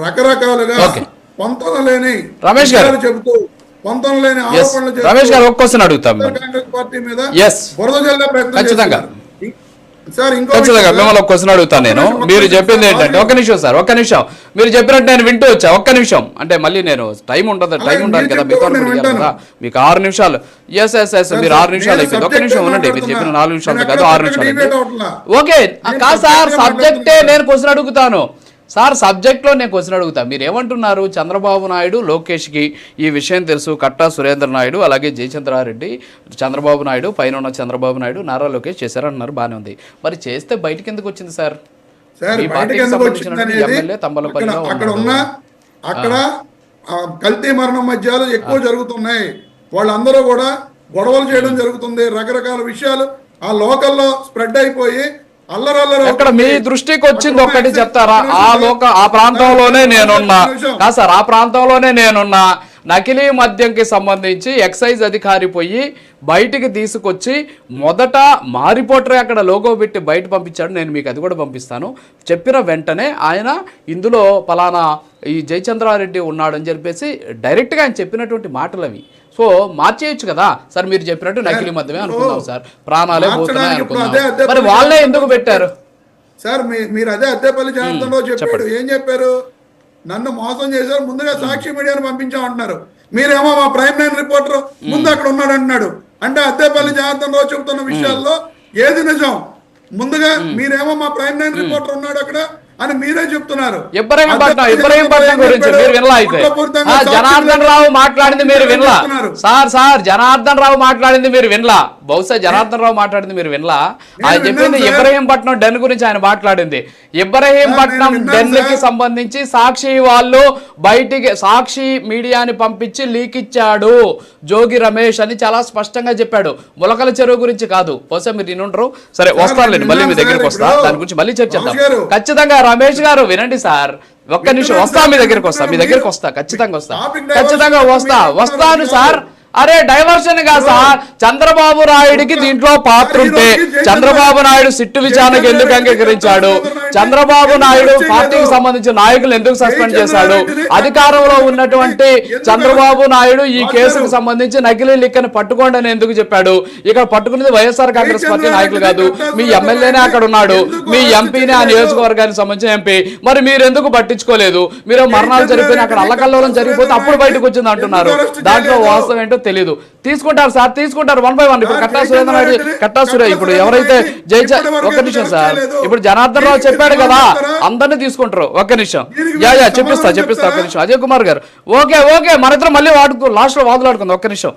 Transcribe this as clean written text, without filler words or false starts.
రకరకాలుగా పొంతన లేని రమేష్ గారు చెబుతూ పొంతన లేని ఆరోపణలు రమేష్ గారు ఒక క్వశ్చన్ అడుగుతాం కాంగ్రెస్ పార్టీ మీద Yes. బురద జల్లే ప్రయత్నం ఖచ్చితంగా చేస్తున్నారు. సార్ ఖచ్చితంగా మిమ్మల్ని ఒక క్వశ్చన్ అడుగుతాను నేను. మీరు చెప్పింది ఏంటంటే ఒక్క నిమిషం సార్, ఒక్క నిమిషం. మీరు చెప్పినట్టు నేను వింటూ వచ్చా, ఒక్క నిమిషం. అంటే మళ్ళీ నేను టైం ఉంటుంది కదా, మీతో కదా, మీకు 6 నిమిషాలు. ఎస్ ఎస్ ఎస్ మీరు 6 నిమిషాలు అయిపోయింది. ఒక్క నిమిషం ఉండండి, మీరు చెప్పిన 4 నిమిషాలు కాదు 6 నిమిషాలు. ఓకే కాదు సార్, సబ్జెక్టే నేను క్వశ్చన్ అడుగుతాను సార్, సబ్జెక్ట్లో నేను క్వశ్చన్ అడుగుతా. మీరు ఏమంటున్నారు? చంద్రబాబు నాయుడు లోకేష్కి ఈ విషయం తెలుసు, కట్టా సురేంద్ర నాయుడు అలాగే జయచంద్రారెడ్డి, చంద్రబాబు నాయుడు పైన ఉన్న చంద్రబాబు నాయుడు నారా లోకేష్ చేశారంటున్నారు, బాగానే ఉంది. మరి చేస్తే బయటకి ఎందుకు వచ్చింది సార్? ఎమ్మెల్యే తంబలపల్లిలో అక్కడ కల్తీ మరణం మధ్యాలు ఎక్కువ జరుగుతున్నాయి. వాళ్ళందరూ కూడా గొడవలు చేయడం జరుగుతుంది. రకరకాల విషయాలు ఆ లోకల్లో స్ప్రెడ్ అయిపోయి అక్కడ మీ దృష్టికి వచ్చింది ఒక్కటి చెప్తారా? ఆ ప్రాంతంలోనే నేనున్నా కాదు సార్, ఆ ప్రాంతంలోనే నేనున్నా. నకిలీ మద్యంకి సంబంధించి ఎక్సైజ్ అధికారి పోయి బయటికి తీసుకొచ్చి మొదట మారిపోటరే అక్కడ లోగో పెట్టి బయట పంపించాడు. నేను మీకు అది కూడా పంపిస్తాను. చెప్పిన వెంటనే ఆయన ఇందులో పలానా ఈ జయచంద్రారెడ్డి ఉన్నాడని చెప్పేసి డైరెక్ట్గా ఆయన చెప్పినటువంటి మాటలు అవి. సో మార్చేయచ్చు కదా సార్, మీరు చెప్పినట్టు నకిలీ మద్యమే అనుకుందాం సార్, ప్రాణాలే పోతున్నాయి అనుకుందాం. మరి వాళ్ళే ఎందుకు పెట్టారు సార్? మీరు అదే అద్దెపల్లి జనార్దన్ రావు చెప్పాడు. ఏం చెప్పారు? నన్ను మోసం చేశారు, ముందుగా సాక్షి మీడియాను పంపించామంటున్నారు. మీరేమో మా ప్రైమ్ లైన్ రిపోర్టర్ ముందు అక్కడ ఉన్నాడు అంటున్నాడు. అంటే అద్దెపల్లి జనార్దన్ రావు చెబుతున్న విషయాల్లో ఏది నిజం? ముందుగా మీరేమో మా ప్రైమ్ లైన్ రిపోర్టర్ ఉన్నాడు అక్కడ అని మీరే చెప్తున్నారు. ఇబ్రహీంపట్నం గురించి మీరు వినలా? అయితే జనార్దన్ రావు మాట్లాడింది మీరు వినలా సార్? జనార్దన్ రావు మాట్లాడింది మీరు వినలా? బహుశా జనార్దన్ రావు మాట్లాడింది మీరు వినలా? ఆయన చెప్పింది ఇబ్రహీంపట్నం డెన్ గురించి ఆయన మాట్లాడింది. ఇబ్రహీంపట్నం డెన్ కి సంబంధించి సాక్షి వాళ్ళు బయటికి సాక్షి మీడియాని పంపించి లీక్ ఇచ్చాడు జోగి రమేష్ అని చాలా స్పష్టంగా చెప్పాడు. ములకల చెరువు గురించి కాదు. బహుశా మీరు వినుంటారు. సరే వస్తానులేండి, మళ్ళీ మీ దగ్గరికి వస్తా, దాని గురించి మళ్ళీ చర్చిద్దాం. ఖచ్చితంగా రమేష్ గారు వినండి సార్, ఒక్క నిమిషం వస్తా, మీ దగ్గరికి వస్తా, ఖచ్చితంగా వస్తాను సార్. అరే డైవర్షన్ గా సార్, చంద్రబాబు నాయుడికి దీంట్లో పాత్ర ఉంటే చంద్రబాబు నాయుడు సిట్టు విచారణకు ఎందుకు అంగీకరించాడు? చంద్రబాబు నాయుడు పార్టీకి సంబంధించిన నాయకులు ఎందుకు సస్పెండ్ చేశాడు? అధికారంలో ఉన్నటువంటి చంద్రబాబు నాయుడు ఈ కేసుకు సంబంధించి నకిలీ లిక్కని పట్టుకోండి అని ఎందుకు చెప్పాడు? ఇక్కడ పట్టుకున్నది వైఎస్ఆర్ కాంగ్రెస్ పార్టీ నాయకులు కాదు, మీ ఎమ్మెల్యేనే అక్కడ ఉన్నాడు, మీ ఎంపీనే ఆ నియోజకవర్గానికి సంబంధించిన ఎంపీ. మరి మీరు ఎందుకు పట్టించుకోలేదు? మీరు మరణాలు జరిగిపోయిన అక్కడ అల్లకల్లోలం జరిగిపోతే అప్పుడు బయటకు వచ్చింది అంటున్నారు. దాంట్లో వాస్తవం ఏంటో తెలీదు. తీసుకుంటారు సార్, తీసుకుంటారు 1 by 1. ఇప్పుడు కట్టా సురేంద్ర నాయుడు, కట్టా సురే ఇప్పుడు ఎవరైతే ఒక్క నిమిషం సార్, ఇప్పుడు జనార్దన్ రావు చెప్పాడు కదా, అందరినీ తీసుకుంటారు. ఒక్క నిమిషం చెప్పిస్తా ఒక్క నిమిషం. అజయ్ కుమార్ గారు ఓకే మన ఇద్దరం మళ్ళీ లాస్ట్ లో వాదులాడుకుందాం. ఒక్క నిమిషం.